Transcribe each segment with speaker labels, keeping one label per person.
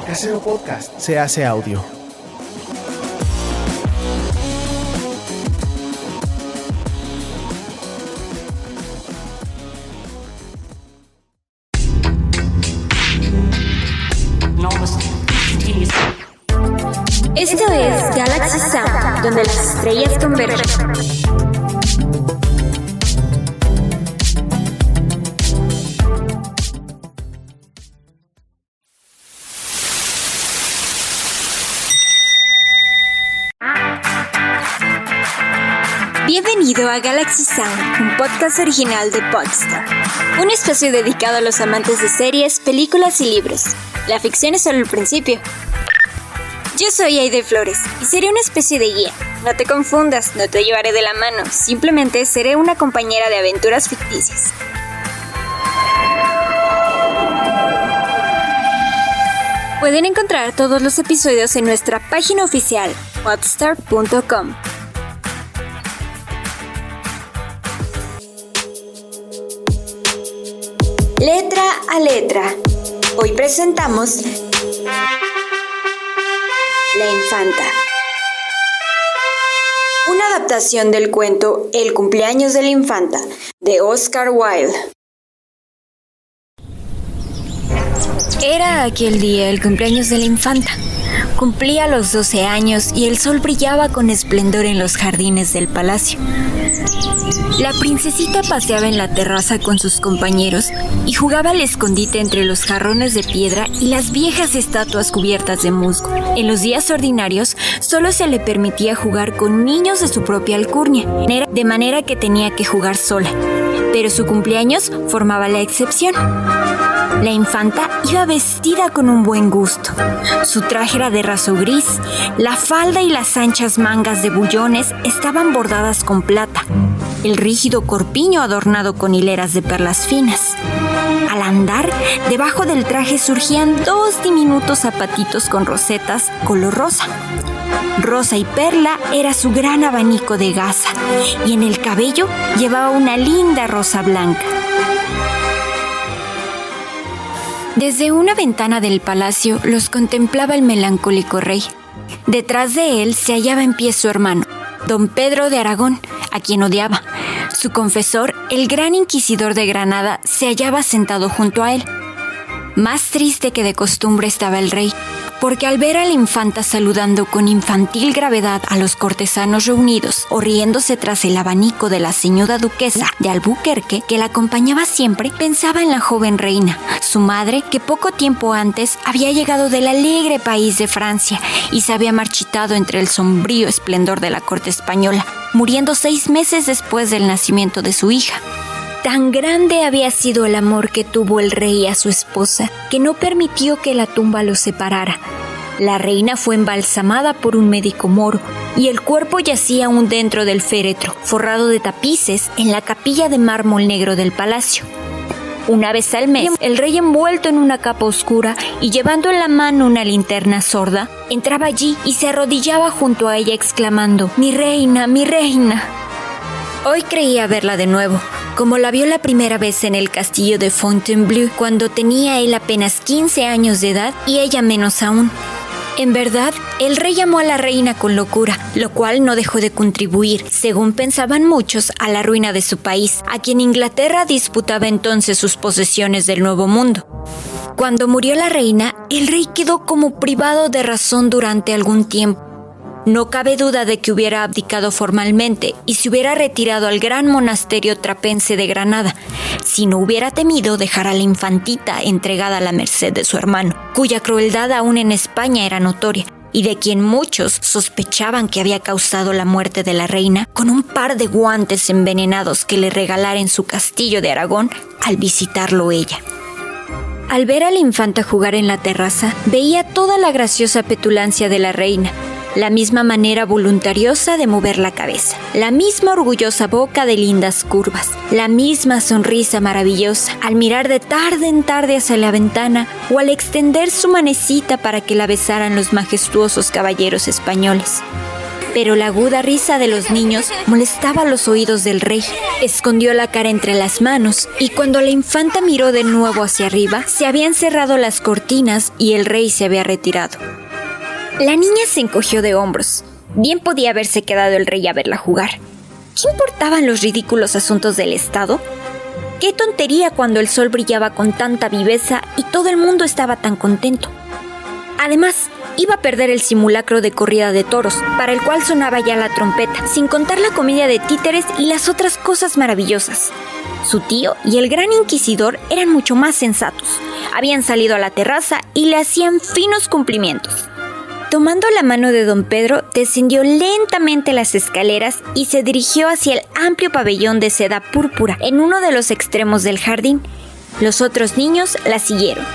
Speaker 1: Casero Podcast se hace audio.
Speaker 2: Esto es Galaxy Sound, donde las estrellas convergen. Bienvenido a Galaxy Sound, un podcast original de Podstar, un espacio dedicado a los amantes de series, películas y libros. La ficción es solo el principio. Yo soy Aide Flores y seré una especie de guía. No te confundas, no te llevaré de la mano, simplemente seré una compañera de aventuras ficticias. Pueden encontrar todos los episodios en nuestra página oficial, podstar.com. Letra a letra. Hoy presentamos La Infanta. Una adaptación del cuento El cumpleaños de la infanta, de Oscar Wilde. Era aquel día el cumpleaños de la infanta. Cumplía los 12 años y el sol brillaba con esplendor en los jardines del palacio. La princesita paseaba en la terraza con sus compañeros y jugaba al escondite entre los jarrones de piedra y las viejas estatuas cubiertas de musgo. En los días ordinarios, solo se le permitía jugar con niños de su propia alcurnia, de manera que tenía que jugar sola. Pero su cumpleaños formaba la excepción. La infanta iba vestida con un buen gusto. Su traje era de raso gris, la falda y las anchas mangas de bullones estaban bordadas con plata, el rígido corpiño adornado con hileras de perlas finas. Al andar, debajo del traje surgían 2 diminutos zapatitos con rosetas color rosa. Rosa y perla era su gran abanico de gasa, y en el cabello llevaba una linda rosa blanca. Desde una ventana del palacio los contemplaba el melancólico rey. Detrás de él se hallaba en pie su hermano, don Pedro de Aragón, a quien odiaba. Su confesor, el gran inquisidor de Granada, se hallaba sentado junto a él. Más triste que de costumbre estaba el rey, porque al ver a la infanta saludando con infantil gravedad a los cortesanos reunidos o riéndose tras el abanico de la señora duquesa de Albuquerque, que la acompañaba siempre, pensaba en la joven reina, su madre, que poco tiempo antes había llegado del alegre país de Francia y se había marchitado entre el sombrío esplendor de la corte española, muriendo 6 meses después del nacimiento de su hija. Tan grande había sido el amor que tuvo el rey a su esposa, que no permitió que la tumba los separara. La reina fue embalsamada por un médico moro, y el cuerpo yacía aún dentro del féretro, forrado de tapices, en la capilla de mármol negro del palacio. Una vez al mes, el rey, envuelto en una capa oscura y llevando en la mano una linterna sorda, entraba allí y se arrodillaba junto a ella exclamando: «Mi reina, mi reina». Hoy creía verla de nuevo, como la vio la primera vez en el castillo de Fontainebleau, cuando tenía él apenas 15 años de edad y ella menos aún. En verdad, el rey amó a la reina con locura, lo cual no dejó de contribuir, según pensaban muchos, a la ruina de su país, a quien Inglaterra disputaba entonces sus posesiones del Nuevo Mundo. Cuando murió la reina, el rey quedó como privado de razón durante algún tiempo. No cabe duda de que hubiera abdicado formalmente y se hubiera retirado al gran monasterio trapense de Granada, si no hubiera temido dejar a la infantita entregada a la merced de su hermano, cuya crueldad aún en España era notoria, y de quien muchos sospechaban que había causado la muerte de la reina con un par de guantes envenenados que le regalara en su castillo de Aragón al visitarlo ella. Al ver a la infanta jugar en la terraza, veía toda la graciosa petulancia de la reina, la misma manera voluntariosa de mover la cabeza, la misma orgullosa boca de lindas curvas, la misma sonrisa maravillosa al mirar de tarde en tarde hacia la ventana o al extender su manecita para que la besaran los majestuosos caballeros españoles. Pero la aguda risa de los niños molestaba los oídos del rey. Escondió la cara entre las manos y cuando la infanta miró de nuevo hacia arriba, se habían cerrado las cortinas y el rey se había retirado. La niña se encogió de hombros. Bien podía haberse quedado el rey a verla jugar. ¿Qué importaban los ridículos asuntos del Estado? ¡Qué tontería cuando el sol brillaba con tanta viveza y todo el mundo estaba tan contento! Además, iba a perder el simulacro de corrida de toros, para el cual sonaba ya la trompeta, sin contar la comedia de títeres y las otras cosas maravillosas. Su tío y el gran inquisidor eran mucho más sensatos. Habían salido a la terraza y le hacían finos cumplimientos. Tomando la mano de don Pedro, descendió lentamente las escaleras y se dirigió hacia el amplio pabellón de seda púrpura en uno de los extremos del jardín. Los otros niños la siguieron.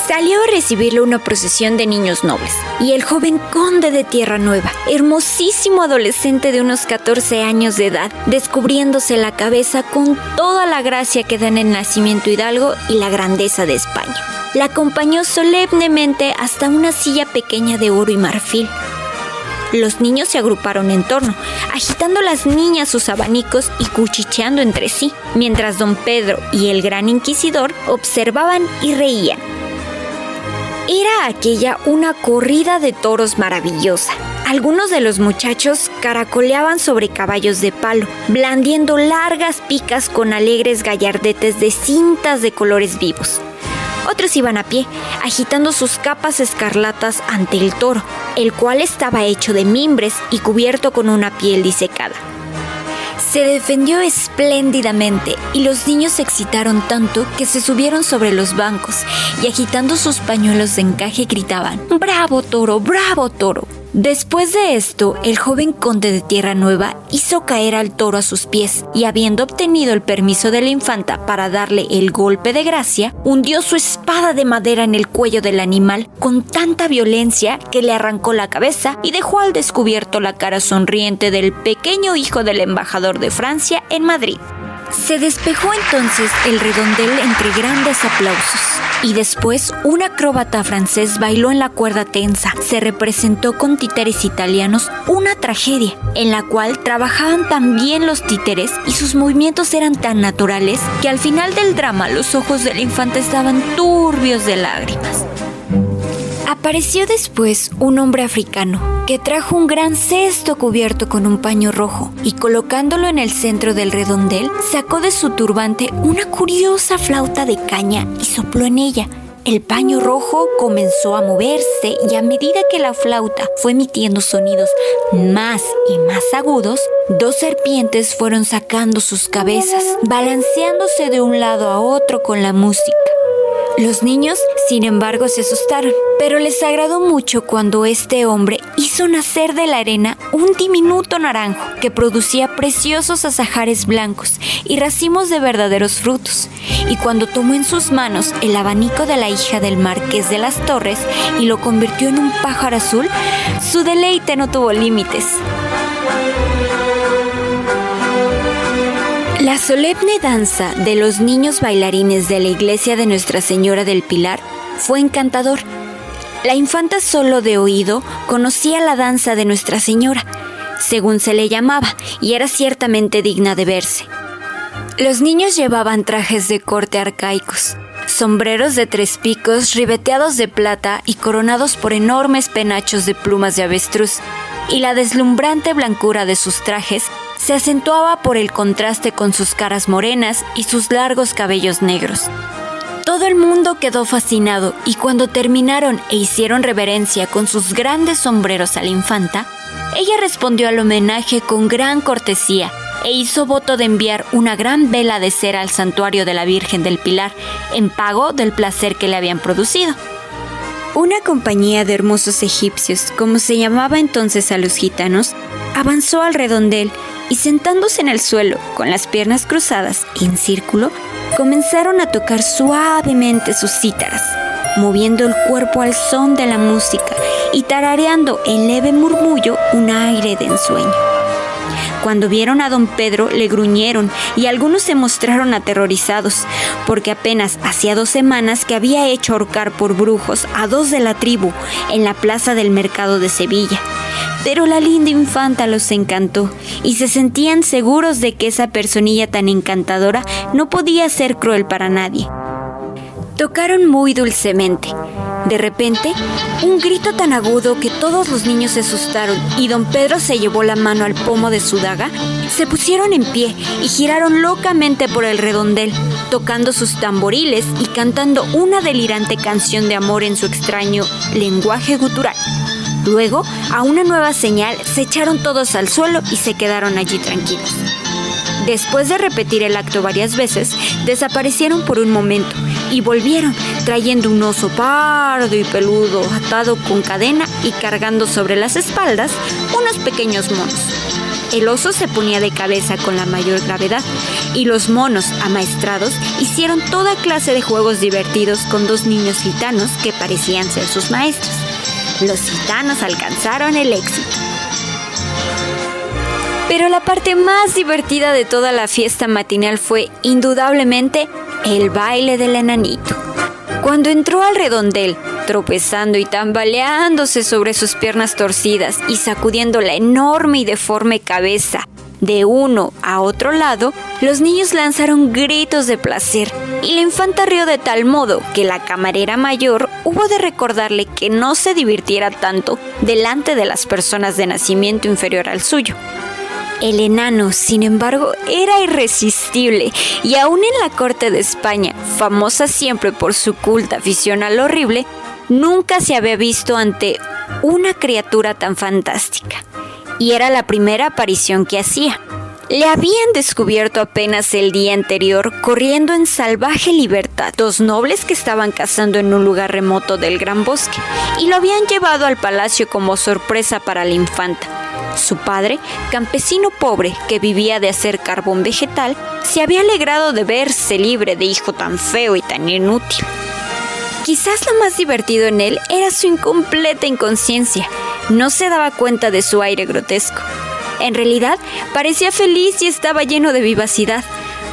Speaker 2: Salió a recibirlo una procesión de niños nobles, y el joven conde de Tierra Nueva, hermosísimo adolescente de unos 14 años de edad, descubriéndose la cabeza con toda la gracia que dan el nacimiento hidalgo y la grandeza de España. La acompañó solemnemente hasta una silla pequeña de oro y marfil. Los niños se agruparon en torno, agitando las niñas sus abanicos y cuchicheando entre sí, mientras don Pedro y el gran inquisidor observaban y reían. Era aquella una corrida de toros maravillosa. Algunos de los muchachos caracoleaban sobre caballos de palo, blandiendo largas picas con alegres gallardetes de cintas de colores vivos. Otros iban a pie, agitando sus capas escarlatas ante el toro, el cual estaba hecho de mimbres y cubierto con una piel disecada. Se defendió espléndidamente y los niños se excitaron tanto que se subieron sobre los bancos y agitando sus pañuelos de encaje gritaban: ¡Bravo toro! ¡Bravo toro! Después de esto, el joven conde de Tierra Nueva hizo caer al toro a sus pies y, habiendo obtenido el permiso de la infanta para darle el golpe de gracia, hundió su espada de madera en el cuello del animal con tanta violencia que le arrancó la cabeza y dejó al descubierto la cara sonriente del pequeño hijo del embajador de Francia en Madrid. Se despejó entonces el redondel entre grandes aplausos y después un acróbata francés bailó en la cuerda tensa. Se representó con títeres italianos una tragedia en la cual trabajaban tan bien los títeres y sus movimientos eran tan naturales que al final del drama los ojos del infante estaban turbios de lágrimas. Apareció después un hombre africano que trajo un gran cesto cubierto con un paño rojo y colocándolo en el centro del redondel, sacó de su turbante una curiosa flauta de caña y sopló en ella. El paño rojo comenzó a moverse y a medida que la flauta fue emitiendo sonidos más y más agudos, dos serpientes fueron sacando sus cabezas, balanceándose de un lado a otro con la música. Los niños, sin embargo, se asustaron, pero les agradó mucho cuando este hombre hizo nacer de la arena un diminuto naranjo que producía preciosos azahares blancos y racimos de verdaderos frutos. Y cuando tomó en sus manos el abanico de la hija del marqués de las Torres y lo convirtió en un pájaro azul, su deleite no tuvo límites. La solemne danza de los niños bailarines de la iglesia de Nuestra Señora del Pilar fue encantador. La infanta solo de oído conocía la danza de Nuestra Señora, según se le llamaba, y era ciertamente digna de verse. Los niños llevaban trajes de corte arcaicos, sombreros de 3 picos ribeteados de plata y coronados por enormes penachos de plumas de avestruz, y la deslumbrante blancura de sus trajes se acentuaba por el contraste con sus caras morenas y sus largos cabellos negros. Todo el mundo quedó fascinado y cuando terminaron e hicieron reverencia con sus grandes sombreros a la infanta, ella respondió al homenaje con gran cortesía e hizo voto de enviar una gran vela de cera al santuario de la Virgen del Pilar en pago del placer que le habían producido. Una compañía de hermosos egipcios, como se llamaba entonces a los gitanos, avanzó al redondel y sentándose en el suelo, con las piernas cruzadas en círculo, comenzaron a tocar suavemente sus cítaras, moviendo el cuerpo al son de la música y tarareando en leve murmullo un aire de ensueño. Cuando vieron a don Pedro, le gruñeron y algunos se mostraron aterrorizados, porque apenas hacía 2 semanas que había hecho ahorcar por brujos a 2 de la tribu en la plaza del mercado de Sevilla. Pero la linda infanta los encantó y se sentían seguros de que esa personilla tan encantadora no podía ser cruel para nadie. Tocaron muy dulcemente. De repente, un grito tan agudo que todos los niños se asustaron y don Pedro se llevó la mano al pomo de su daga. Se pusieron en pie y giraron locamente por el redondel, tocando sus tamboriles y cantando una delirante canción de amor en su extraño lenguaje gutural. Luego, a una nueva señal, se echaron todos al suelo y se quedaron allí tranquilos. Después de repetir el acto varias veces, desaparecieron por un momento y volvieron, trayendo un oso pardo y peludo atado con cadena y cargando sobre las espaldas unos pequeños monos. El oso se ponía de cabeza con la mayor gravedad y los monos, amaestrados, hicieron toda clase de juegos divertidos con 2 niños gitanos que parecían ser sus maestros. Los gitanos alcanzaron el éxito. Pero la parte más divertida de toda la fiesta matinal fue, indudablemente, el baile del enanito. Cuando entró al redondel, tropezando y tambaleándose sobre sus piernas torcidas y sacudiendo la enorme y deforme cabeza de uno a otro lado, los niños lanzaron gritos de placer y la infanta rió de tal modo que la camarera mayor hubo de recordarle que no se divirtiera tanto delante de las personas de nacimiento inferior al suyo. El enano, sin embargo, era irresistible y aún en la corte de España, famosa siempre por su culta afición al horrible, nunca se había visto ante una criatura tan fantástica. Y era la primera aparición que hacía. Le habían descubierto apenas el día anterior corriendo en salvaje libertad 2 nobles que estaban cazando en un lugar remoto del gran bosque y lo habían llevado al palacio como sorpresa para la infanta. Su padre, campesino pobre que vivía de hacer carbón vegetal, se había alegrado de verse libre de hijo tan feo y tan inútil. Quizás lo más divertido en él era su incompleta inconsciencia. No se daba cuenta de su aire grotesco. En realidad, parecía feliz y estaba lleno de vivacidad.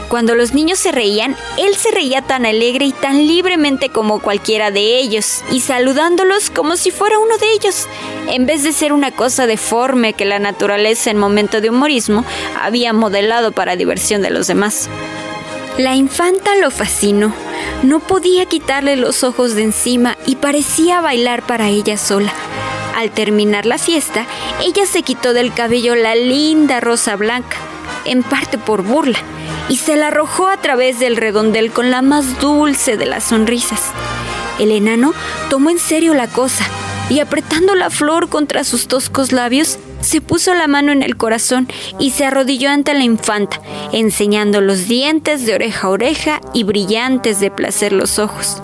Speaker 2: Cuando los niños se reían, él se reía tan alegre y tan libremente como cualquiera de ellos, y saludándolos como si fuera uno de ellos, en vez de ser una cosa deforme que la naturaleza en momento de humorismo había modelado para diversión de los demás. La infanta lo fascinó. No podía quitarle los ojos de encima y parecía bailar para ella sola. Al terminar la fiesta, ella se quitó del cabello la linda rosa blanca, en parte por burla, y se la arrojó a través del redondel con la más dulce de las sonrisas. El enano tomó en serio la cosa y apretando la flor contra sus toscos labios, se puso la mano en el corazón y se arrodilló ante la infanta, enseñando los dientes de oreja a oreja y brillantes de placer los ojos.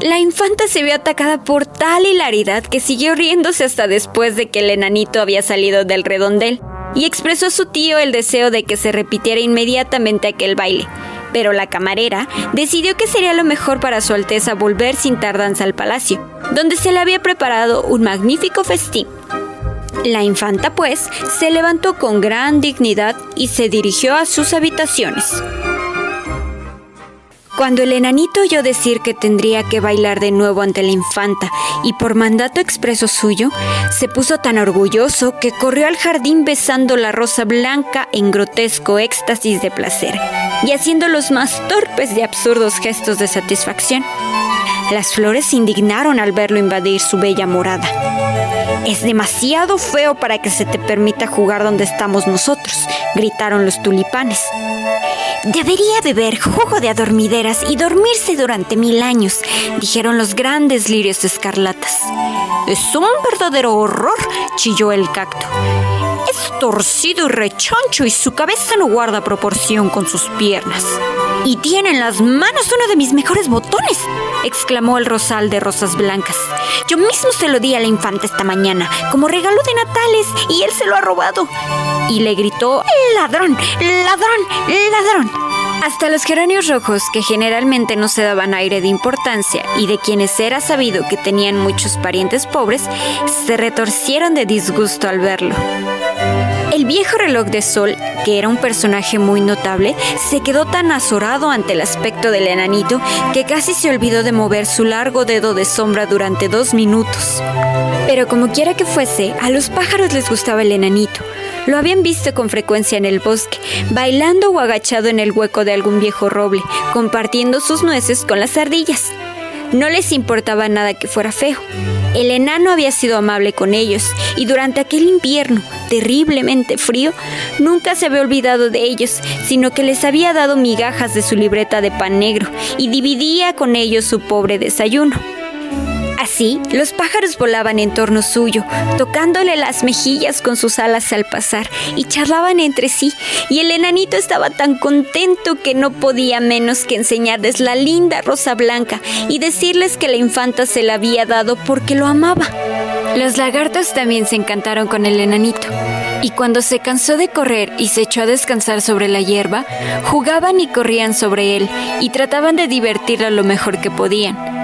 Speaker 2: La infanta se vio atacada por tal hilaridad que siguió riéndose hasta después de que el enanito había salido del redondel y expresó a su tío el deseo de que se repitiera inmediatamente aquel baile. Pero la camarera decidió que sería lo mejor para su alteza volver sin tardanza al palacio, donde se le había preparado un magnífico festín. La infanta, pues, se levantó con gran dignidad y se dirigió a sus habitaciones. Cuando el enanito oyó decir que tendría que bailar de nuevo ante la infanta y por mandato expreso suyo, se puso tan orgulloso que corrió al jardín besando la rosa blanca en grotesco éxtasis de placer y haciendo los más torpes y absurdos gestos de satisfacción. Las flores se indignaron al verlo invadir su bella morada. «Es demasiado feo para que se te permita jugar donde estamos nosotros», gritaron los tulipanes. «Debería beber jugo de adormideras y dormirse durante 1000 años», dijeron los grandes lirios escarlatas. «Es un verdadero horror», chilló el cacto. «Es torcido y rechoncho y su cabeza no guarda proporción con sus piernas». «Y tiene en las manos uno de mis mejores botones», exclamó el rosal de rosas blancas. «Yo mismo se lo di a la infanta esta mañana, como regalo de Natales, y él se lo ha robado». Y le gritó: «¡Ladrón! ¡Ladrón! ¡Ladrón!». Hasta los geranios rojos, que generalmente no se daban aire de importancia y de quienes era sabido que tenían muchos parientes pobres, se retorcieron de disgusto al verlo. El viejo reloj de sol, que era un personaje muy notable, se quedó tan azorado ante el aspecto del enanito que casi se olvidó de mover su largo dedo de sombra durante 2 minutos. Pero como quiera que fuese, a los pájaros les gustaba el enanito. Lo habían visto con frecuencia en el bosque, bailando o agachado en el hueco de algún viejo roble, compartiendo sus nueces con las ardillas. No les importaba nada que fuera feo. El enano había sido amable con ellos y durante aquel invierno terriblemente frío nunca se había olvidado de ellos, sino que les había dado migajas de su libreta de pan negro y dividía con ellos su pobre desayuno. Así, los pájaros volaban en torno suyo, tocándole las mejillas con sus alas al pasar, y charlaban entre sí, y el enanito estaba tan contento que no podía menos que enseñarles la linda rosa blanca y decirles que la infanta se la había dado porque lo amaba. Los lagartos también se encantaron con el enanito, y cuando se cansó de correr y se echó a descansar sobre la hierba, jugaban y corrían sobre él, y trataban de divertirlo lo mejor que podían.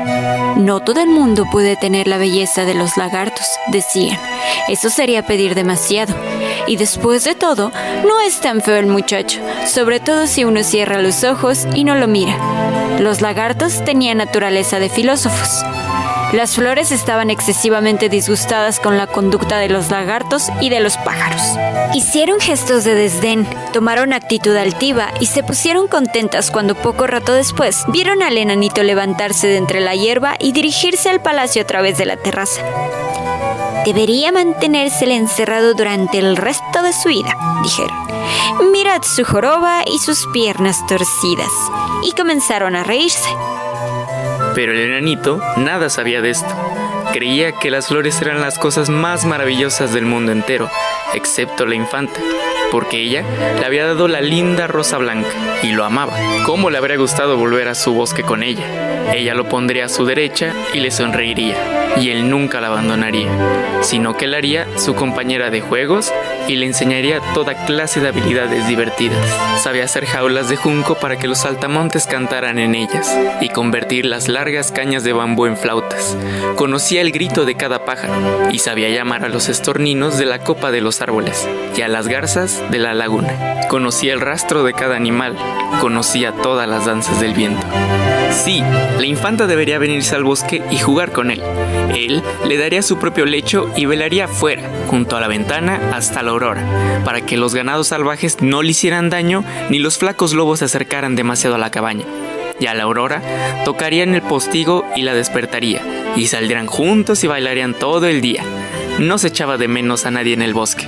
Speaker 2: No todo el mundo puede tener la belleza de los lagartos, decían. Eso sería pedir demasiado. Y después de todo, no es tan feo el muchacho, sobre todo si uno cierra los ojos y no lo mira. Los lagartos tenían naturaleza de filósofos. Las flores estaban excesivamente disgustadas con la conducta de los lagartos y de los pájaros. Hicieron gestos de desdén, tomaron actitud altiva y se pusieron contentas cuando poco rato después vieron al enanito levantarse de entre la hierba y dirigirse al palacio a través de la terraza. Debería mantenérsele encerrado durante el resto de su vida, dijeron. Mirad su joroba y sus piernas torcidas. Y comenzaron a reírse.
Speaker 3: Pero el enanito nada sabía de esto. Creía que las flores eran las cosas más maravillosas del mundo entero, excepto la infanta, porque ella le había dado la linda rosa blanca y lo amaba. ¿Cómo le habría gustado volver a su bosque con ella? Ella lo pondría a su derecha y le sonreiría, y él nunca la abandonaría, sino que la haría su compañera de juegos y le enseñaría toda clase de habilidades divertidas. Sabía hacer jaulas de junco para que los saltamontes cantaran en ellas y convertir las largas cañas de bambú en flautas. Conocía el grito de cada pájaro y sabía llamar a los estorninos de la copa de los árboles y a las garzas de la laguna. Conocía el rastro de cada animal, conocía todas las danzas del viento. Sí, la infanta debería venirse al bosque y jugar con él. Él le daría su propio lecho y velaría afuera, junto a la ventana, hasta la aurora, para que los ganados salvajes no le hicieran daño ni los flacos lobos se acercaran demasiado a la cabaña. Y a la aurora tocarían el postigo y la despertaría, y saldrían juntos y bailarían todo el día. No se echaba de menos a nadie en el bosque.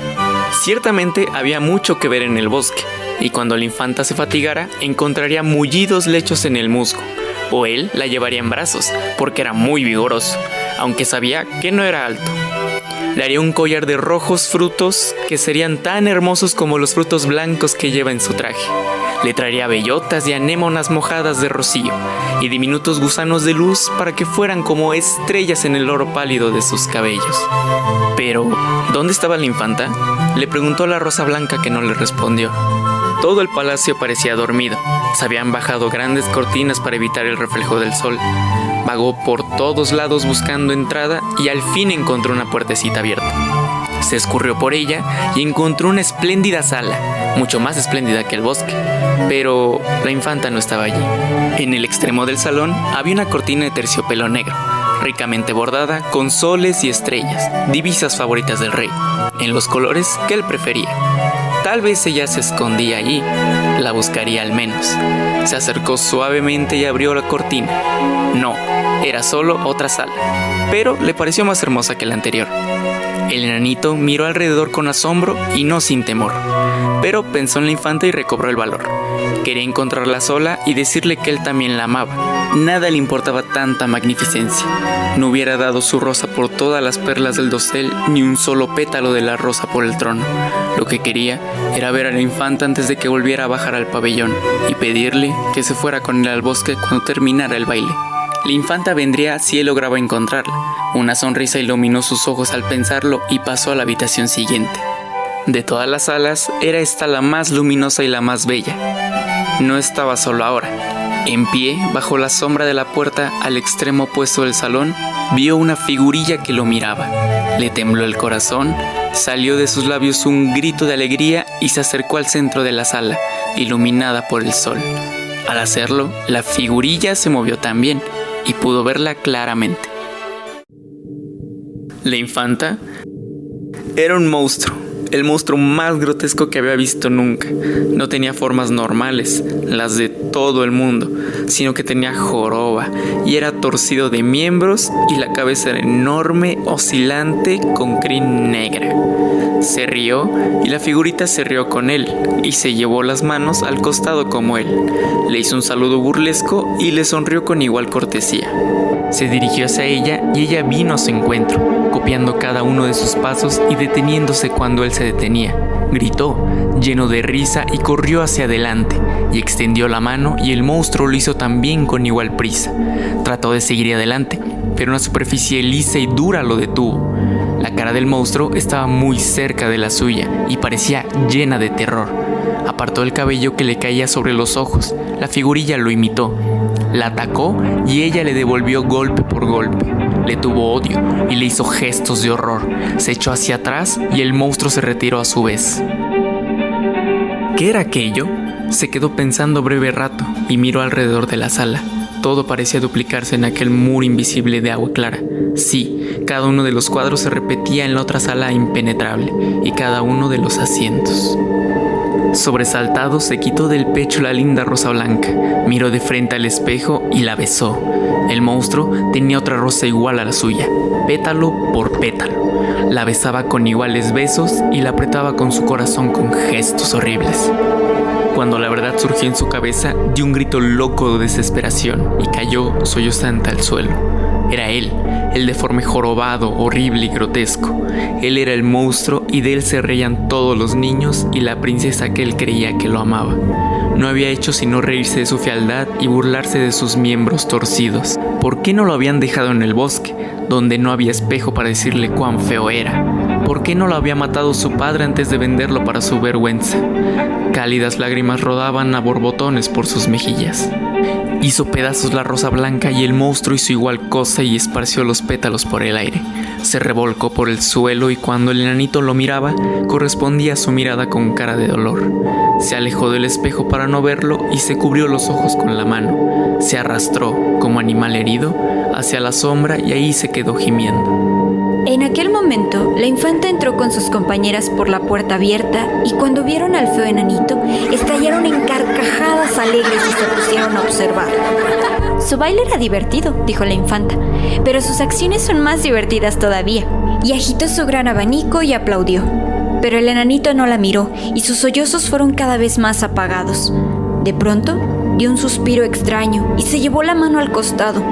Speaker 3: Ciertamente había mucho que ver en el bosque, y cuando la infanta se fatigara, encontraría mullidos lechos en el musgo, o él la llevaría en brazos, porque era muy vigoroso, aunque sabía que no era alto. Le haría un collar de rojos frutos que serían tan hermosos como los frutos blancos que lleva en su traje. Le traería bellotas y anémonas mojadas de rocío y diminutos gusanos de luz para que fueran como estrellas en el oro pálido de sus cabellos. Pero, ¿dónde estaba la infanta? Le preguntó la rosa blanca, que no le respondió. Todo el palacio parecía dormido. Se habían bajado grandes cortinas para evitar el reflejo del sol. Vagó por todos lados buscando entrada y al fin encontró una puertecita abierta. Se escurrió por ella y encontró una espléndida sala, mucho más espléndida que el bosque. Pero la infanta no estaba allí. En el extremo del salón había una cortina de terciopelo negro, ricamente bordada con soles y estrellas, divisas favoritas del rey, en los colores que él prefería. Tal vez ella se escondía allí, la buscaría al menos. Se acercó suavemente y abrió la cortina. No, era solo otra sala, pero le pareció más hermosa que la anterior. El enanito miró alrededor con asombro y no sin temor, pero pensó en la infanta y recobró el valor. Quería encontrarla sola y decirle que él también la amaba. Nada le importaba tanta magnificencia. No hubiera dado su rosa por todas las perlas del dosel, ni un solo pétalo de la rosa por el trono. Lo que quería era ver a la infanta antes de que volviera a bajar al pabellón y pedirle que se fuera con él al bosque cuando terminara el baile. La infanta vendría si él lograba encontrarla. Una sonrisa iluminó sus ojos al pensarlo y pasó a la habitación siguiente. De todas las salas, era esta la más luminosa y la más bella. No estaba solo ahora. En pie, bajo la sombra de la puerta al extremo opuesto del salón, vio una figurilla que lo miraba. Le tembló el corazón Salió de sus labios un grito de alegría y se acercó al centro de la sala, iluminada por el sol. Al hacerlo, la figurilla se movió también y pudo verla claramente. La infanta era un monstruo, el monstruo más grotesco que había visto nunca. No tenía formas normales, las de todo el mundo, sino que tenía joroba y era torcido de miembros y la cabeza era enorme, oscilante, con crin negra. Se rió y la figurita se rió con él y se llevó las manos al costado como él. Le hizo un saludo burlesco y le sonrió con igual cortesía. Se dirigió hacia ella y ella vino a su encuentro, copiando cada uno de sus pasos y deteniéndose cuando él se detenía. Gritó, lleno de risa, y corrió hacia adelante, y extendió la mano y el monstruo lo hizo también con igual prisa. Trató de seguir adelante, pero una superficie lisa y dura lo detuvo. La cara del monstruo estaba muy cerca de la suya y parecía llena de terror. Apartó el cabello que le caía sobre los ojos. La figurilla lo imitó. La atacó y ella le devolvió golpe por golpe. Le tuvo odio y le hizo gestos de horror. Se echó hacia atrás y el monstruo se retiró a su vez. ¿Qué era aquello? Se quedó pensando breve rato y miró alrededor de la sala. Todo parecía duplicarse en aquel muro invisible de agua clara. Sí, cada uno de los cuadros se repetía en la otra sala impenetrable y cada uno de los asientos. Sobresaltado, se quitó del pecho la linda rosa blanca, miró de frente al espejo y la besó. El monstruo tenía otra rosa igual a la suya, pétalo por pétalo. La besaba con iguales besos y la apretaba con su corazón con gestos horribles. Cuando la verdad surgió en su cabeza, dio un grito loco de desesperación y cayó sollozante al suelo. Era él, el deforme jorobado, horrible y grotesco. Él era el monstruo y de él se reían todos los niños y la princesa que él creía que lo amaba. No había hecho sino reírse de su fealdad y burlarse de sus miembros torcidos. ¿Por qué no lo habían dejado en el bosque, donde no había espejo para decirle cuán feo era? ¿Por qué no lo había matado su padre antes de venderlo para su vergüenza? Cálidas lágrimas rodaban a borbotones por sus mejillas. Hizo pedazos la rosa blanca y el monstruo hizo igual cosa y esparció los pétalos por el aire. Se revolcó por el suelo y cuando el enanito lo miraba, correspondía a su mirada con cara de dolor. Se alejó del espejo para no verlo y se cubrió los ojos con la mano. Se arrastró, como animal herido, hacia la sombra y ahí se quedó gimiendo.
Speaker 2: En aquel momento, la infanta entró con sus compañeras por la puerta abierta y cuando vieron al feo enanito, estallaron en carcajadas alegres y se pusieron a observar. Su baile era divertido, dijo la infanta, pero sus acciones son más divertidas todavía. Y agitó su gran abanico y aplaudió. Pero el enanito no la miró y sus sollozos fueron cada vez más apagados. De pronto, dio un suspiro extraño y se llevó la mano al costado.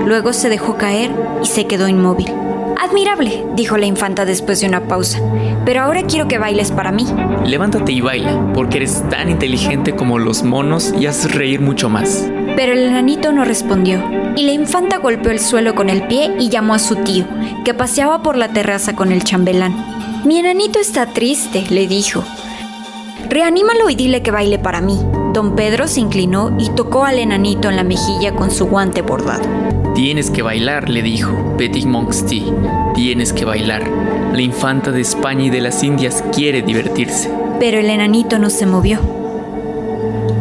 Speaker 2: Luego se dejó caer y se quedó inmóvil. «Admirable», dijo la infanta después de una pausa, «pero ahora quiero que bailes para mí».
Speaker 3: Levántate y baila, porque eres tan inteligente como los monos y haces reír mucho más.
Speaker 2: Pero el enanito no respondió, y la infanta golpeó el suelo con el pie y llamó a su tío, que paseaba por la terraza con el chambelán. «Mi enanito está triste», le dijo. «Reanímalo y dile que baile para mí». Don Pedro se inclinó y tocó al enanito en la mejilla con su guante bordado.
Speaker 3: «Tienes que bailar», le dijo Petit Monsti. «Tienes que bailar. La infanta de España y de las Indias quiere divertirse».
Speaker 2: Pero el enanito no se movió.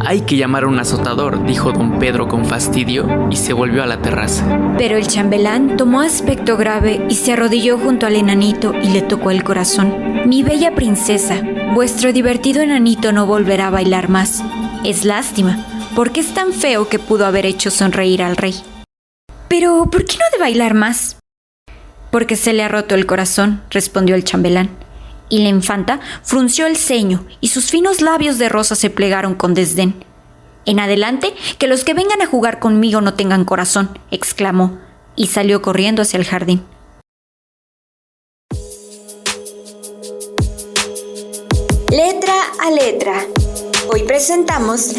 Speaker 3: «Hay que llamar a un azotador», dijo don Pedro con fastidio y se volvió a la terraza.
Speaker 2: Pero el chambelán tomó aspecto grave y se arrodilló junto al enanito y le tocó el corazón. «Mi bella princesa, vuestro divertido enanito no volverá a bailar más. Es lástima, porque es tan feo que pudo haber hecho sonreír al rey». «Pero, ¿por qué no ha de bailar más?» «Porque se le ha roto el corazón», respondió el chambelán. Y la infanta frunció el ceño y sus finos labios de rosa se plegaron con desdén. «En adelante, que los que vengan a jugar conmigo no tengan corazón», exclamó, y salió corriendo hacia el jardín.
Speaker 4: Letra a letra. Hoy presentamos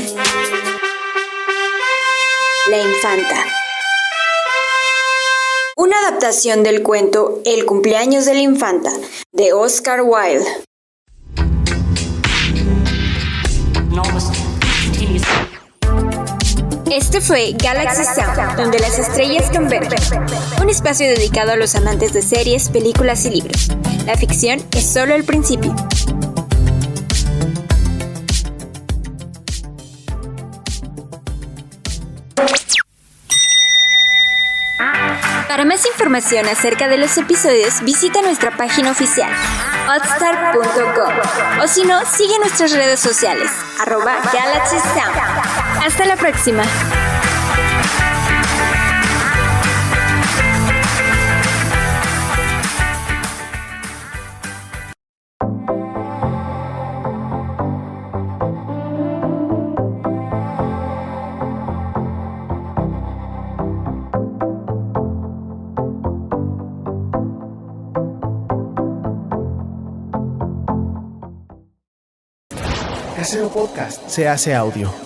Speaker 4: La infanta. Una adaptación del cuento El cumpleaños de la infanta, de Oscar Wilde. Este fue Galaxy Sound, donde las estrellas convergen. Un espacio dedicado a los amantes de series, películas y libros. La ficción es solo el principio. Para más información acerca de los episodios, visita nuestra página oficial, hotstar.com, o si no, sigue nuestras redes sociales, @Galaxy Sound. Hasta la próxima.
Speaker 1: Casero Podcast se hace audio.